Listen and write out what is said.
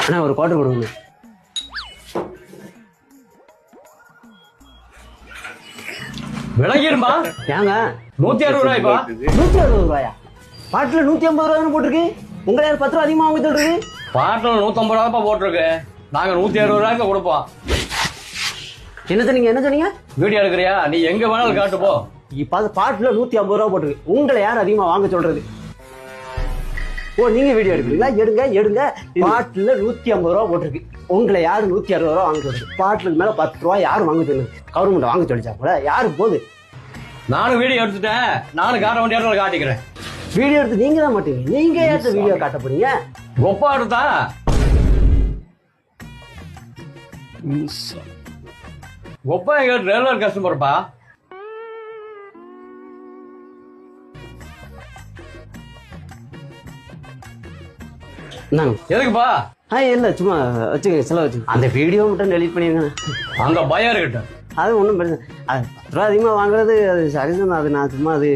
அண்ணா ஒரு குவார்டர் கொடுங்க. விளங்கிருமா? ஏங்க 160 ரூபாய்ப்பா. 160 ரூபாயா? பாட்டில 150 ரூபா போட்டிருக்கு. உங்களை யார் 10 ரூபா அதிகமா வாங்கி சொல்றது? பாட்டில் 150 ரூபாய்ப்பா போட்டிருக்கு. நாங்க 160 ரூபாய்க்கு கொடுப்போம். என்ன சொன்னீங்க? வீடியோ எடுக்கிறியா? நீ எங்க வேணாலும் காட்டு போ. இப்ப பாட்டில 150 ரூபா போட்டிருக்கு. உங்களை யார் அதிகமா வாங்க சொல்றது? ஓ நீங்க வீடியோ எடுக்கிறீங்களா? எடுங்க. பாட்டில 150 ரூபா போட்டிருக்கு. உங்களை யாரு 160 ரூபா வாங்க சொல்றது? பாட்டிலுக்கு மேல 10 ரூபா யாரும் வாங்க சொல்லுது? கவர்மெண்ட் வாங்க சொல்லிச்சாங்களா? யாரு போகுது? நானும் வீடியோ எடுத்துட்டேன். நானும் காட்ட வேண்டிய காட்டிக்கிறேன். வீடியோ எடுத்து நீங்க தான் மாட்டீங்க. நீங்க ஏற்ற வீடியோ காட்ட போறீங்க? கொப்பா எடுத்தா கொப்பா எங்க ரெகுலர் கஸ்டமர்ப்பா. எதுக்குப்பா? இல்ல சும்மா வச்சுக்கோங்க, செலவு வச்சுக்கோங்க. அந்த வீடியோ மட்டும் டெலிட் பண்ணிருங்க. அந்த பயம் இருக்கட்ட. அது ஒன்றும் பிரச்சனை. அது 10 ரூபா அதிகமாக வாங்குறது அது சரிதான். அது நான் சும்மா அது